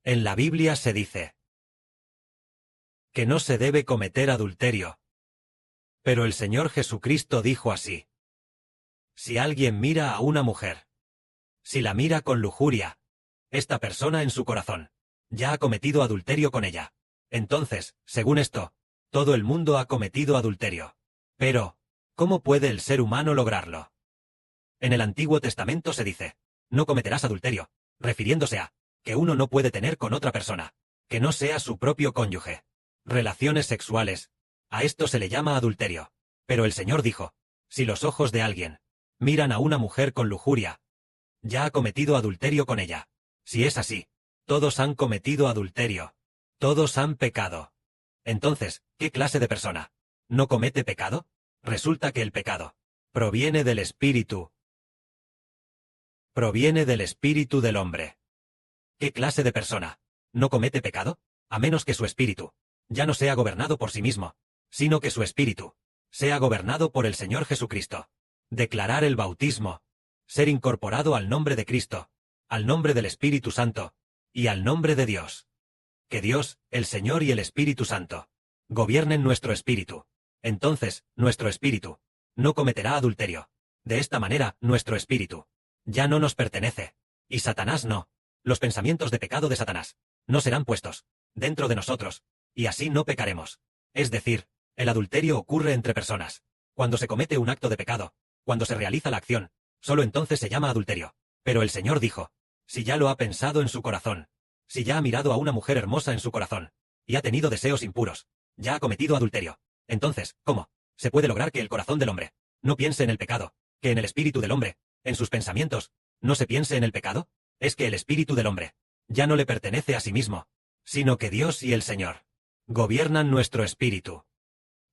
En la Biblia se dice que no se debe cometer adulterio. Pero el Señor Jesucristo dijo así: si alguien mira a una mujer, si la mira con lujuria, esta persona en su corazón ya ha cometido adulterio con ella. Entonces, según esto, todo el mundo ha cometido adulterio. Pero, ¿cómo puede el ser humano lograrlo? En el Antiguo Testamento se dice: no cometerás adulterio, refiriéndose a que uno no puede tener con otra persona que no sea su propio cónyuge relaciones sexuales. A esto se le llama adulterio. Pero el Señor dijo: si los ojos de alguien miran a una mujer con lujuria, ya ha cometido adulterio con ella. Si es así, todos han cometido adulterio. Todos han pecado. Entonces, ¿qué clase de persona no comete pecado? Resulta que el pecado proviene del espíritu. Proviene del espíritu del hombre. ¿Qué clase de persona no comete pecado? A menos que su espíritu ya no sea gobernado por sí mismo, sino que su espíritu sea gobernado por el Señor Jesucristo. Declarar el bautismo, ser incorporado al nombre de Cristo, al nombre del Espíritu Santo, y al nombre de Dios. Que Dios, el Señor y el Espíritu Santo gobiernen nuestro espíritu. Entonces, nuestro espíritu no cometerá adulterio. De esta manera, nuestro espíritu ya no nos pertenece. Y Satanás no. Los pensamientos de pecado de Satanás no serán puestos dentro de nosotros, y así no pecaremos. Es decir, el adulterio ocurre entre personas. Cuando se comete un acto de pecado, cuando se realiza la acción, solo entonces se llama adulterio. Pero el Señor dijo: si ya lo ha pensado en su corazón, si ya ha mirado a una mujer hermosa en su corazón, y ha tenido deseos impuros, ya ha cometido adulterio. Entonces, ¿cómo se puede lograr que el corazón del hombre no piense en el pecado, que en el espíritu del hombre, en sus pensamientos, no se piense en el pecado? Es que el espíritu del hombre ya no le pertenece a sí mismo, sino que Dios y el Señor gobiernan nuestro espíritu.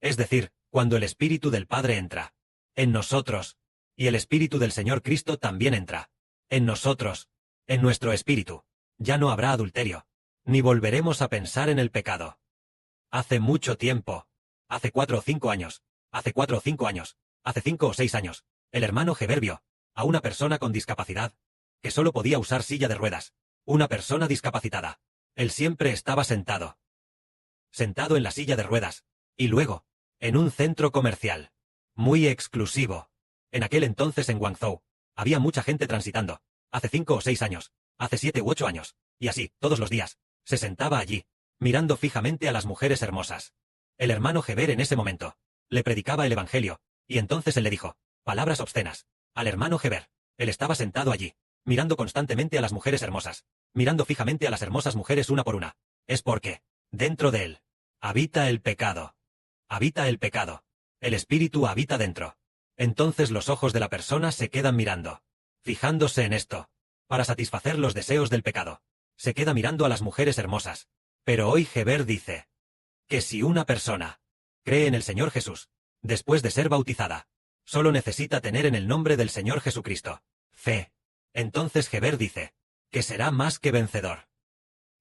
Es decir, cuando el espíritu del Padre entra en nosotros, y el espíritu del Señor Cristo también entra en nosotros, en nuestro espíritu, ya no habrá adulterio, ni volveremos a pensar en el pecado. Hace mucho tiempo, hace 4 o 5 años, hace 4 o 5 años, hace 5 o 6 años, el hermano Heber vio a una persona con discapacidad, que solo podía usar silla de ruedas, una persona discapacitada. Él siempre estaba sentado en la silla de ruedas, y luego, en un centro comercial, muy exclusivo. En aquel entonces en Guangzhou, había mucha gente transitando, hace 5 o 6 años, hace 7 u 8 años, y así, todos los días, se sentaba allí, mirando fijamente a las mujeres hermosas. El hermano Heber en ese momento le predicaba el Evangelio, y entonces él le dijo palabras obscenas al hermano Heber. Él estaba sentado allí, mirando constantemente a las mujeres hermosas, mirando fijamente a las hermosas mujeres una por una. Es porque, dentro de él, habita el pecado. Habita el pecado. El espíritu habita dentro. Entonces los ojos de la persona se quedan mirando, fijándose en esto, para satisfacer los deseos del pecado. Se queda mirando a las mujeres hermosas. Pero hoy Heber dice que si una persona cree en el Señor Jesús, después de ser bautizada, solo necesita tener en el nombre del Señor Jesucristo fe. Entonces Heber dice que será más que vencedor.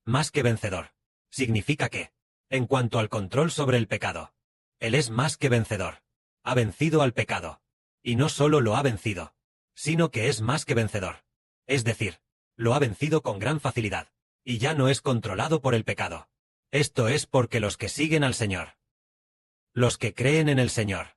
Más que vencedor significa que, en cuanto al control sobre el pecado, él es más que vencedor. Ha vencido al pecado. Y no solo lo ha vencido, sino que es más que vencedor. Es decir, lo ha vencido con gran facilidad, y ya no es controlado por el pecado. Esto es porque los que siguen al Señor, los que creen en el Señor,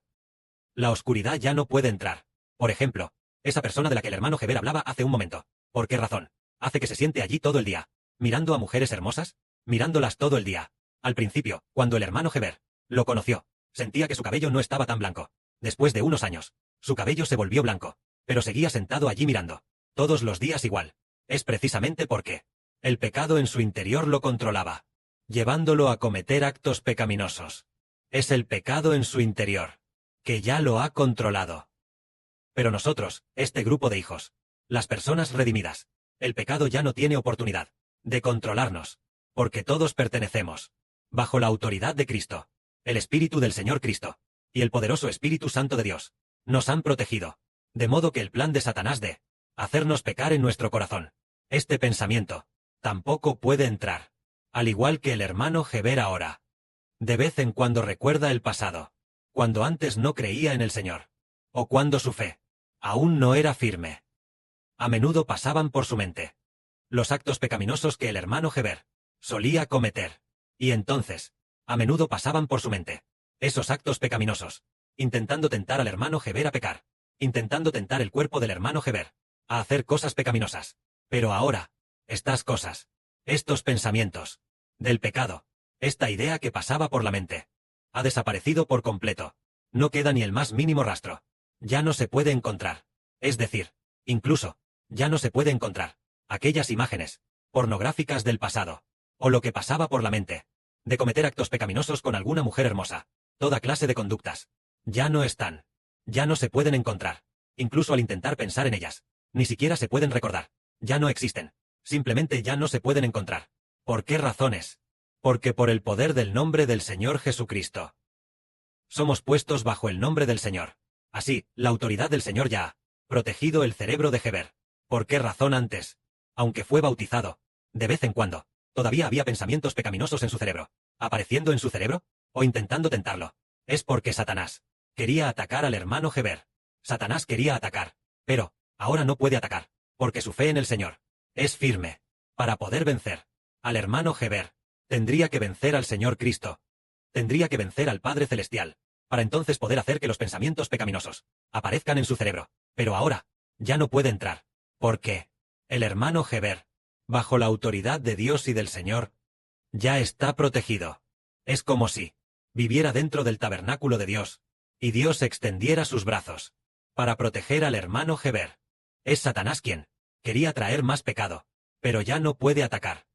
la oscuridad ya no puede entrar. Por ejemplo, esa persona de la que el hermano Heber hablaba hace un momento. ¿Por qué razón? Hace que se siente allí todo el día, mirando a mujeres hermosas, mirándolas todo el día. Al principio, cuando el hermano Heber lo conoció, sentía que su cabello no estaba tan blanco. Después de unos años, su cabello se volvió blanco, pero seguía sentado allí mirando, todos los días igual. Es precisamente porque el pecado en su interior lo controlaba, llevándolo a cometer actos pecaminosos. Es el pecado en su interior, que ya lo ha controlado. Pero nosotros, este grupo de hijos, las personas redimidas, el pecado ya no tiene oportunidad de controlarnos, porque todos pertenecemos bajo la autoridad de Cristo. El Espíritu del Señor Cristo y el poderoso Espíritu Santo de Dios nos han protegido, de modo que el plan de Satanás de hacernos pecar en nuestro corazón, este pensamiento, tampoco puede entrar. Al igual que el hermano Heber ahora, de vez en cuando recuerda el pasado, cuando antes no creía en el Señor, o cuando su fe aún no era firme. A menudo pasaban por su mente los actos pecaminosos que el hermano Heber solía cometer. Y entonces, a menudo pasaban por su mente esos actos pecaminosos, intentando tentar al hermano Heber a pecar, intentando tentar el cuerpo del hermano Heber a hacer cosas pecaminosas. Pero ahora, estas cosas, estos pensamientos, del pecado, esta idea que pasaba por la mente, ha desaparecido por completo. No queda ni el más mínimo rastro. Ya no se puede encontrar. Es decir, incluso, ya no se puede encontrar aquellas imágenes pornográficas del pasado, o lo que pasaba por la mente, de cometer actos pecaminosos con alguna mujer hermosa. Toda clase de conductas ya no están. Ya no se pueden encontrar. Incluso al intentar pensar en ellas, ni siquiera se pueden recordar. Ya no existen. Simplemente ya no se pueden encontrar. ¿Por qué razones? Porque por el poder del nombre del Señor Jesucristo somos puestos bajo el nombre del Señor. Así, la autoridad del Señor ya ha protegido el cerebro de Heber. ¿Por qué razón antes? Aunque fue bautizado, de vez en cuando, todavía había pensamientos pecaminosos en su cerebro, apareciendo en su cerebro, o intentando tentarlo. Es porque Satanás quería atacar al hermano Heber. Satanás quería atacar, pero ahora no puede atacar, porque su fe en el Señor es firme. Para poder vencer al hermano Heber, tendría que vencer al Señor Cristo. Tendría que vencer al Padre Celestial, para entonces poder hacer que los pensamientos pecaminosos aparezcan en su cerebro. Pero ahora, ya no puede entrar. Porque el hermano Heber, bajo la autoridad de Dios y del Señor, ya está protegido. Es como si viviera dentro del tabernáculo de Dios, y Dios extendiera sus brazos para proteger al hermano Heber. Es Satanás quien quería traer más pecado, pero ya no puede atacar.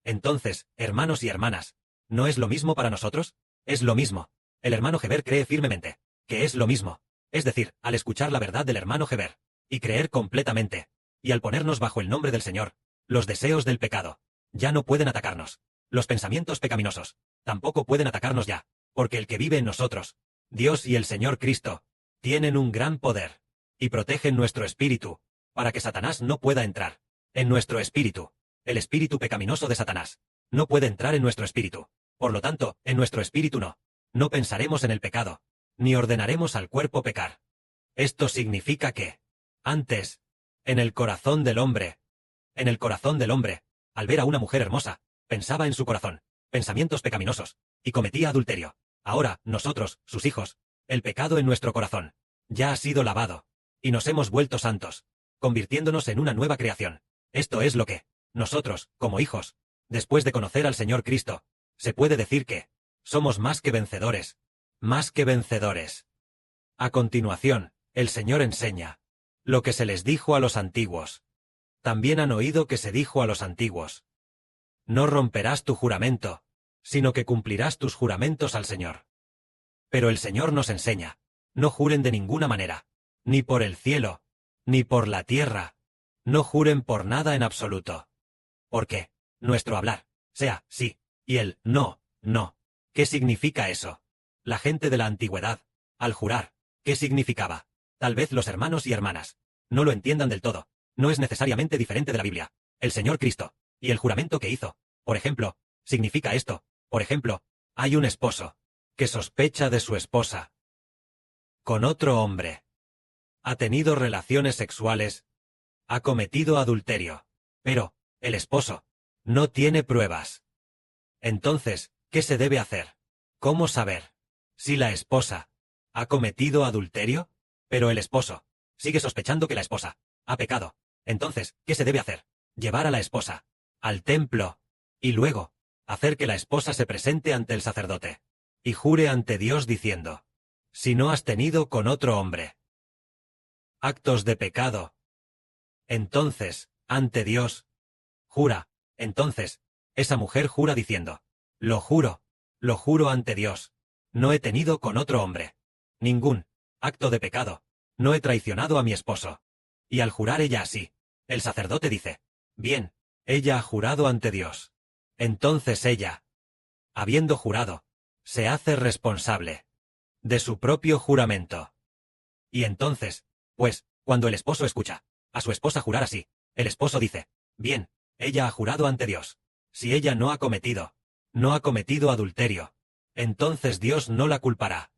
Entonces, hermanos y hermanas, ¿no es lo mismo para nosotros? Es lo mismo. El hermano Heber cree firmemente que es lo mismo. Es decir, al escuchar la verdad del hermano Heber, y creer completamente, y al ponernos bajo el nombre del Señor, los deseos del pecado ya no pueden atacarnos. Los pensamientos pecaminosos tampoco pueden atacarnos ya, porque el que vive en nosotros, Dios y el Señor Cristo, tienen un gran poder, y protegen nuestro espíritu, para que Satanás no pueda entrar en nuestro espíritu. El espíritu pecaminoso de Satanás no puede entrar en nuestro espíritu. Por lo tanto, en nuestro espíritu no pensaremos en el pecado, ni ordenaremos al cuerpo pecar. Esto significa que, antes, en el corazón del hombre, al ver a una mujer hermosa, pensaba en su corazón pensamientos pecaminosos, y cometía adulterio. Ahora, nosotros, sus hijos, el pecado en nuestro corazón ya ha sido lavado, y nos hemos vuelto santos, convirtiéndonos en una nueva creación. Esto es lo que, nosotros, como hijos, después de conocer al Señor Cristo, se puede decir que somos más que vencedores. Más que vencedores. A continuación, el Señor enseña lo que se les dijo a los antiguos. También han oído que se dijo a los antiguos: no romperás tu juramento, sino que cumplirás tus juramentos al Señor. Pero el Señor nos enseña: no juren de ninguna manera, ni por el cielo, ni por la tierra, no juren por nada en absoluto. Porque nuestro hablar sea sí, y el no, no. ¿Qué significa eso? La gente de la antigüedad, al jurar, ¿qué significaba? Tal vez los hermanos y hermanas no lo entiendan del todo. No es necesariamente diferente de la Biblia. El Señor Cristo, y el juramento que hizo, por ejemplo, significa esto. Por ejemplo, hay un esposo que sospecha de su esposa con otro hombre. Ha tenido relaciones sexuales, ha cometido adulterio. Pero el esposo no tiene pruebas. Entonces, ¿qué se debe hacer? ¿Cómo saber si la esposa ha cometido adulterio? Pero el esposo sigue sospechando que la esposa ha pecado. Entonces, ¿qué se debe hacer? Llevar a la esposa al templo, y luego hacer que la esposa se presente ante el sacerdote y jure ante Dios diciendo: si no has tenido con otro hombre actos de pecado, entonces, ante Dios, jura. Entonces, esa mujer jura diciendo: lo juro ante Dios, no he tenido con otro hombre ningún acto de pecado, no he traicionado a mi esposo. Y al jurar ella así, el sacerdote dice: bien, ella ha jurado ante Dios. Entonces ella, habiendo jurado, se hace responsable de su propio juramento. Y entonces, pues, cuando el esposo escucha a su esposa jurar así, el esposo dice: bien, ella ha jurado ante Dios. Si ella no ha cometido adulterio, entonces Dios no la culpará.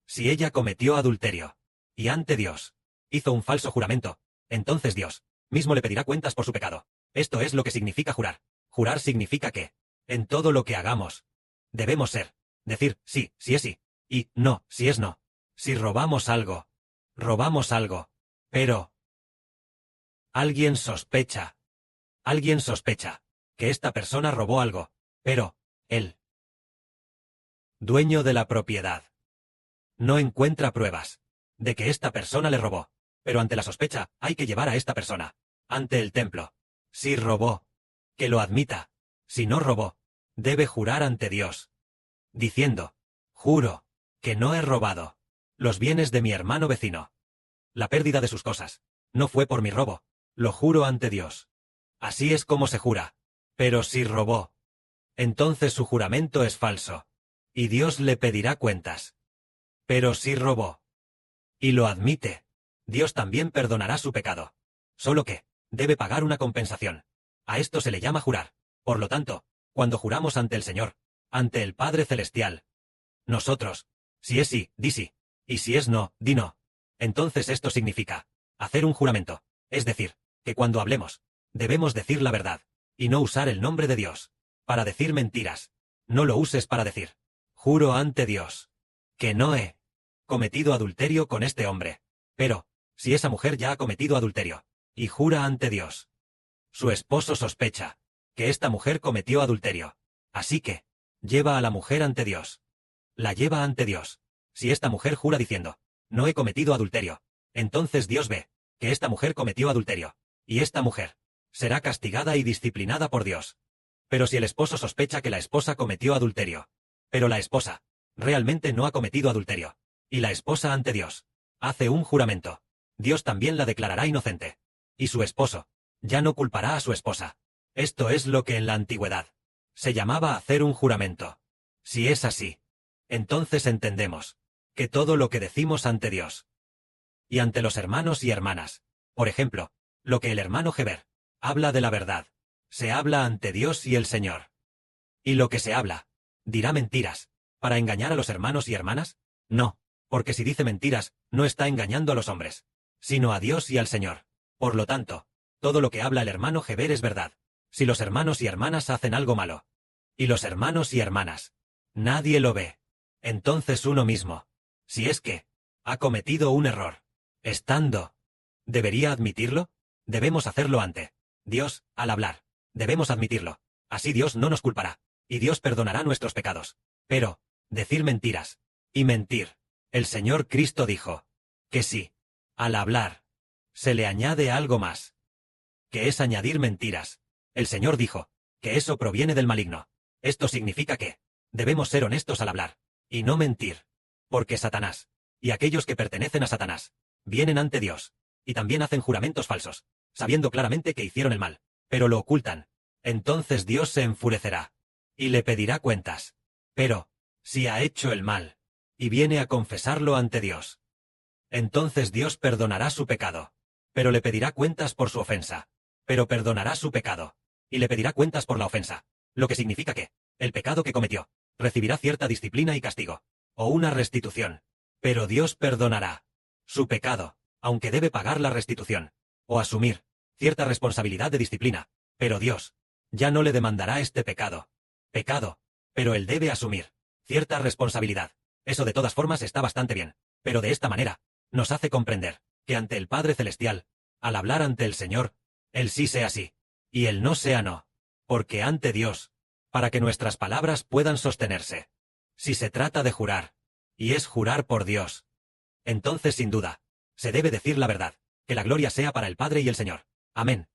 Si ella cometió adulterio, y ante Dios hizo un falso juramento, entonces Dios mismo le pedirá cuentas por su pecado. Esto es lo que significa jurar. Jurar significa que, en todo lo que hagamos, debemos decir sí, si es sí, y no, si es no. Si robamos algo, pero alguien sospecha que esta persona robó algo, pero el dueño de la propiedad no encuentra pruebas de que esta persona le robó, pero ante la sospecha hay que llevar a esta persona ante el templo. Si robó, que lo admita. Si no robó, debe jurar ante Dios, diciendo: juro que no he robado los bienes de mi hermano vecino. La pérdida de sus cosas no fue por mi robo, lo juro ante Dios. Así es como se jura. Pero si robó, entonces su juramento es falso, y Dios le pedirá cuentas. Pero si robó, y lo admite, Dios también perdonará su pecado. Solo que, debe pagar una compensación. A esto se le llama jurar. Por lo tanto, cuando juramos ante el Señor, ante el Padre Celestial, nosotros, si es sí, di sí, y si es no, di no. Entonces esto significa hacer un juramento, es decir, que cuando hablemos, debemos decir la verdad, y no usar el nombre de Dios para decir mentiras. No lo uses para decir: juro ante Dios que no he cometido adulterio con este hombre. Pero, si esa mujer ya ha cometido adulterio, y jura ante Dios, su esposo sospecha que esta mujer cometió adulterio. Así que, lleva a la mujer ante Dios. La lleva ante Dios. Si esta mujer jura diciendo: no he cometido adulterio, entonces Dios ve que esta mujer cometió adulterio, y esta mujer será castigada y disciplinada por Dios. Pero si el esposo sospecha que la esposa cometió adulterio, pero la esposa realmente no ha cometido adulterio, y la esposa ante Dios hace un juramento, Dios también la declarará inocente, y su esposo ya no culpará a su esposa. Esto es lo que en la antigüedad se llamaba hacer un juramento. Si es así, entonces entendemos que todo lo que decimos ante Dios y ante los hermanos y hermanas, por ejemplo, lo que el hermano Heber habla de la verdad, se habla ante Dios y el Señor. Y lo que se habla, dirá mentiras, ¿para engañar a los hermanos y hermanas? No, porque si dice mentiras, no está engañando a los hombres, sino a Dios y al Señor. Por lo tanto, todo lo que habla el hermano Heber es verdad. Si los hermanos y hermanas hacen algo malo, y los hermanos y hermanas, nadie lo ve, entonces uno mismo, si es que ha cometido un error, estando, ¿debería admitirlo? Debemos hacerlo ante Dios, al hablar. Debemos admitirlo. Así Dios no nos culpará, y Dios perdonará nuestros pecados. Pero, decir mentiras, y mentir. El Señor Cristo dijo que sí, al hablar, se le añade algo más, que es añadir mentiras. El Señor dijo que eso proviene del maligno. Esto significa que debemos ser honestos al hablar, y no mentir. Porque Satanás, y aquellos que pertenecen a Satanás, vienen ante Dios, y también hacen juramentos falsos, sabiendo claramente que hicieron el mal, pero lo ocultan. Entonces Dios se enfurecerá, y le pedirá cuentas. Pero, si ha hecho el mal, y viene a confesarlo ante Dios, entonces Dios perdonará su pecado, pero le pedirá cuentas por su ofensa. Pero perdonará su pecado, y le pedirá cuentas por la ofensa, lo que significa que el pecado que cometió recibirá cierta disciplina y castigo, o una restitución. Pero Dios perdonará su pecado, aunque debe pagar la restitución, o asumir cierta responsabilidad de disciplina. Pero Dios ya no le demandará este pecado, pero él debe asumir cierta responsabilidad. Eso de todas formas está bastante bien, pero de esta manera nos hace comprender que ante el Padre Celestial, al hablar ante el Señor, el sí sea sí, y el no sea no, porque ante Dios, para que nuestras palabras puedan sostenerse, si se trata de jurar, y es jurar por Dios, entonces sin duda, se debe decir la verdad, que la gloria sea para el Padre y el Señor. Amén.